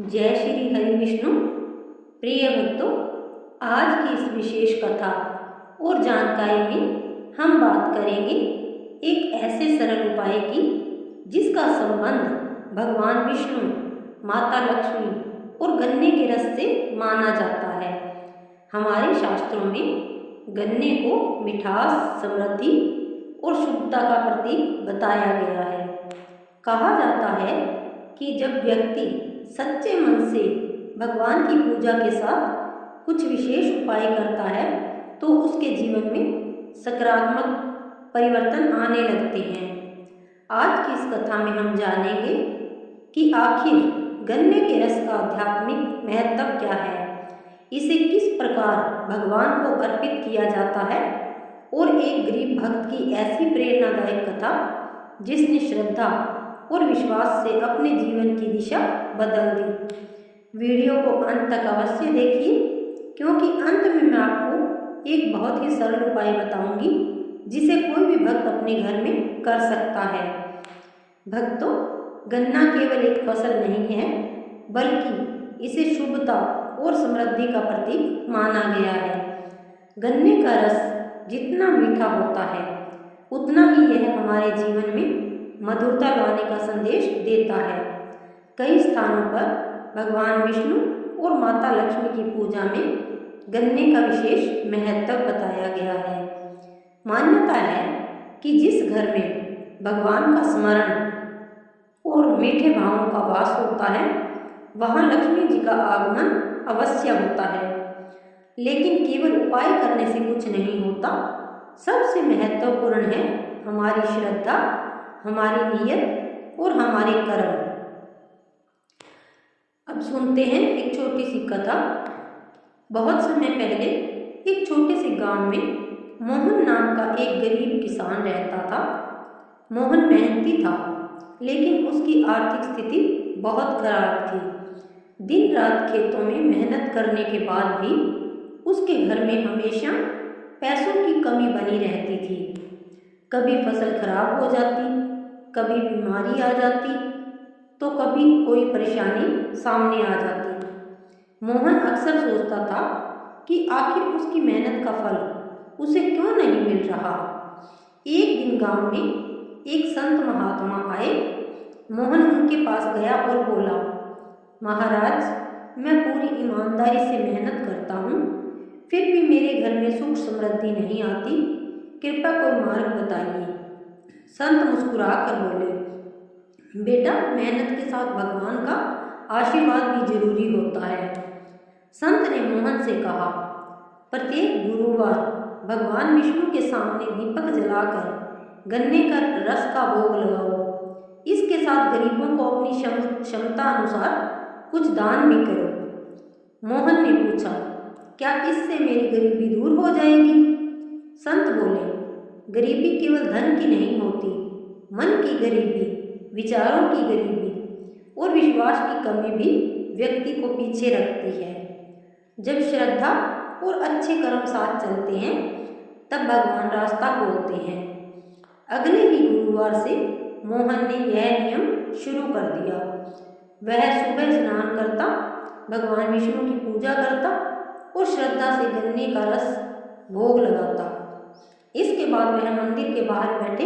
जय श्री हरि विष्णु। प्रिय भक्तों, आज की इस विशेष कथा और जानकारी में हम बात करेंगे एक ऐसे सरल उपाय की जिसका संबंध भगवान विष्णु, माता लक्ष्मी और गन्ने के रस से माना जाता है। हमारे शास्त्रों में गन्ने को मिठास, समृद्धि और शुद्धता का प्रतीक बताया गया है। कहा जाता है कि जब व्यक्ति सच्चे मन से भगवान की पूजा के साथ कुछ विशेष उपाय करता है तो उसके जीवन में सकारात्मक परिवर्तन आने लगते हैं। आज की इस कथा में हम जानेंगे कि आखिर गन्ने के रस का आध्यात्मिक महत्व क्या है, इसे किस प्रकार भगवान को अर्पित किया जाता है और एक गरीब भक्त की ऐसी प्रेरणादायक कथा जिसने श्रद्धा और विश्वास से अपने जीवन की दिशा बदल दी। वीडियो को अंत तक अवश्य देखिए, क्योंकि अंत में मैं आपको एक बहुत ही सरल उपाय बताऊंगी जिसे कोई भी भक्त अपने घर में कर सकता है। भक्तों, गन्ना केवल एक फसल नहीं है, बल्कि इसे शुभता और समृद्धि का प्रतीक माना गया है। गन्ने का रस जितना मीठा होता है, उतना ही यह हमारे जीवन में मधुरता लाने का संदेश देता है। कई स्थानों पर भगवान विष्णु और माता लक्ष्मी की पूजा में गन्ने का विशेष महत्व बताया गया है। मान्यता है कि जिस घर में भगवान का स्मरण और मीठे भावों का वास होता है, वहाँ लक्ष्मी जी का आगमन अवश्य होता है। लेकिन केवल उपाय करने से कुछ नहीं होता। सबसे महत्वपूर्ण है हमारी श्रद्धा, हमारी नीयत और हमारे कर्म। अब सुनते हैं एक छोटी सी कथा। बहुत समय पहले एक छोटे से गांव में मोहन नाम का एक गरीब किसान रहता था। मोहन मेहनती था, लेकिन उसकी आर्थिक स्थिति बहुत खराब थी। दिन रात खेतों में मेहनत करने के बाद भी उसके घर में हमेशा पैसों की कमी बनी रहती थी। कभी फसल खराब हो जाती, कभी बीमारी आ जाती, तो कभी कोई परेशानी सामने आ जाती। मोहन अक्सर सोचता था कि आखिर उसकी मेहनत का फल उसे क्यों नहीं मिल रहा। एक दिन गांव में एक संत महात्मा आए। मोहन उनके पास गया और बोला, महाराज, मैं पूरी ईमानदारी से मेहनत करता हूँ, फिर भी मेरे घर में सुख समृद्धि नहीं आती। कृपया कोई मार्ग बताइए। संत मुस्कुरा कर बोले, बेटा, मेहनत के साथ भगवान का आशीर्वाद भी जरूरी होता है। संत ने मोहन से कहा, प्रत्येक गुरुवार भगवान विष्णु के सामने दीपक जलाकर गन्ने का रस का भोग लगाओ। इसके साथ गरीबों को अपनी क्षमता अनुसार कुछ दान भी करो। मोहन ने पूछा, क्या इससे मेरी गरीबी दूर हो जाएगी? संत बोले, गरीबी केवल धन की नहीं होती, मन की गरीबी, विचारों की गरीबी और विश्वास की कमी भी व्यक्ति को पीछे रखती है। जब श्रद्धा और अच्छे कर्म साथ चलते हैं, तब भगवान रास्ता खोलते हैं। अगले ही गुरुवार से मोहन ने यह नियम शुरू कर दिया। वह सुबह स्नान करता, भगवान विष्णु की पूजा करता और श्रद्धा से गन्ने का रस भोग लगाता। इसके बाद वह मंदिर के बाहर बैठे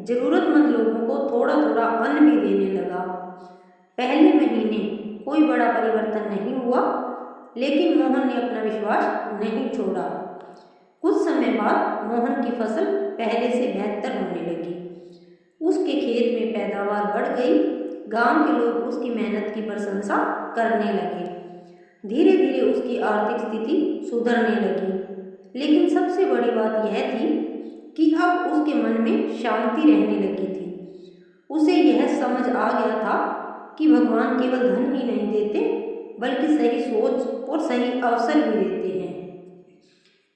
जरूरतमंद लोगों को थोड़ा थोड़ा अन्न भी देने लगा। पहले महीने कोई बड़ा परिवर्तन नहीं हुआ, लेकिन मोहन ने अपना विश्वास नहीं छोड़ा। कुछ समय बाद मोहन की फसल पहले से बेहतर होने लगी। उसके खेत में पैदावार बढ़ गई। गांव के लोग उसकी मेहनत की प्रशंसा करने लगे। धीरे धीरे उसकी आर्थिक स्थिति सुधरने लगी। लेकिन सबसे बड़ी बात यह थी कि अब उसके मन में शांति रहने लगी थी। उसे यह समझ आ गया था कि भगवान केवल धन ही नहीं देते, बल्कि सही सोच और सही अवसर भी देते हैं।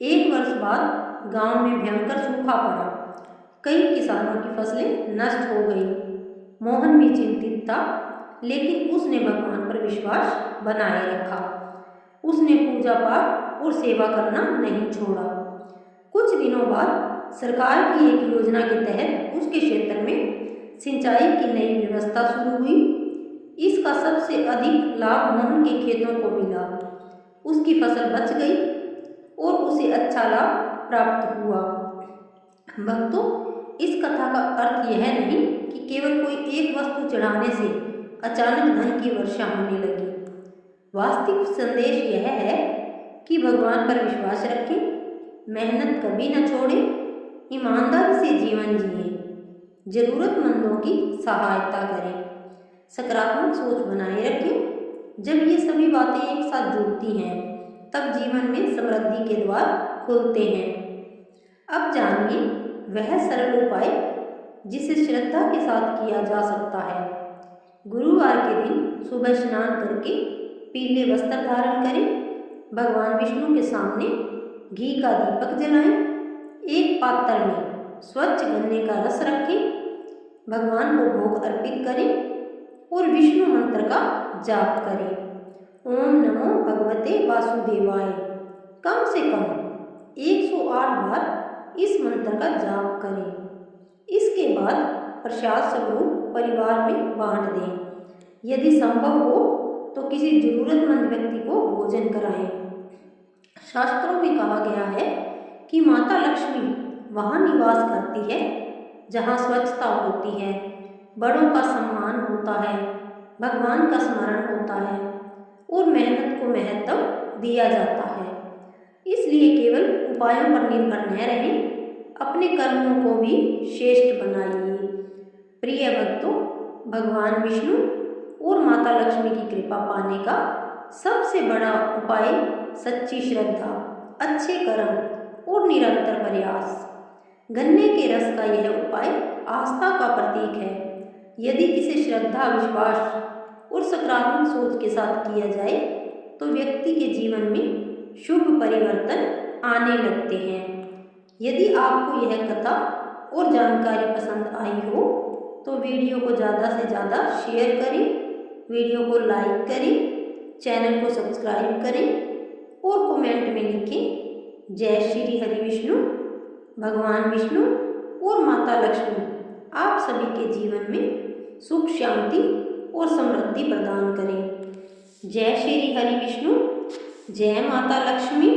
एक वर्ष बाद गांव में भयंकर सूखा पड़ा। कई किसानों की फसलें नष्ट हो गई। मोहन भी चिंतित था, लेकिन उसने भगवान पर विश्वास बनाए रखा। उसने पूजा पाठ और सेवा करना नहीं छोड़ा। कुछ दिनों बाद सरकार की एक योजना के तहत उसके क्षेत्र में सिंचाई की नई व्यवस्था शुरू हुई। इसका सबसे अधिक लाभ मोहन के खेतों को मिला। उसकी फसल बच गई और उसे अच्छा लाभ प्राप्त हुआ। भक्तों, इस कथा का अर्थ यह नहीं कि केवल कोई एक वस्तु चढ़ाने से अचानक धन की वर्षा होने लगी। वास्तविक संदेश यह है कि भगवान पर विश्वास रखें, मेहनत कभी न छोड़ें, ईमानदारी से जीवन जिएं, जरूरतमंदों की सहायता करें, सकारात्मक सोच बनाए रखें। जब ये सभी बातें एक साथ जुड़ती हैं तब जीवन में समृद्धि के द्वार खुलते हैं। अब जानिए वह सरल उपाय जिसे श्रद्धा के साथ किया जा सकता है। गुरुवार के दिन सुबह स्नान करके पीले वस्त्र धारण करें, भगवान विष्णु के सामने घी का दीपक जलाएं, एक पात्र में स्वच्छ गन्ने का रस रखें, भगवान को भोग अर्पित करें और विष्णु मंत्र का जाप करें। ओम नमो भगवते वासुदेवाय कम से कम 108 बार इस मंत्र का जाप करें। इसके बाद प्रसाद स्वरूप परिवार में बांट दें। यदि संभव हो तो किसी जरूरतमंद व्यक्ति को भोजन कराएं। शास्त्रों में कहा गया है कि माता लक्ष्मी वहाँ निवास करती है जहाँ स्वच्छता होती है, बड़ों का सम्मान होता है, भगवान का स्मरण होता है और मेहनत को महत्व दिया जाता है। इसलिए केवल उपायों पर निर्भर न रहें, अपने कर्मों को भी श्रेष्ठ बनाइए। प्रिय भक्तों, भगवान विष्णु और माता लक्ष्मी की कृपा पाने का सबसे बड़ा उपाय सच्ची श्रद्धा, अच्छे कर्म और निरंतर प्रयास। गन्ने के रस का यह उपाय आस्था का प्रतीक है। यदि इसे श्रद्धा, विश्वास और सकारात्मक सोच के साथ किया जाए तो व्यक्ति के जीवन में शुभ परिवर्तन आने लगते हैं। यदि आपको यह कथा और जानकारी पसंद आई हो तो वीडियो को ज़्यादा से ज़्यादा शेयर करें, वीडियो को लाइक करें, चैनल को सब्सक्राइब करें और कमेंट में लिखें जय श्री हरि विष्णु। भगवान विष्णु और माता लक्ष्मी आप सभी के जीवन में सुख, शांति और समृद्धि प्रदान करें। जय श्री हरि विष्णु, जय माता लक्ष्मी।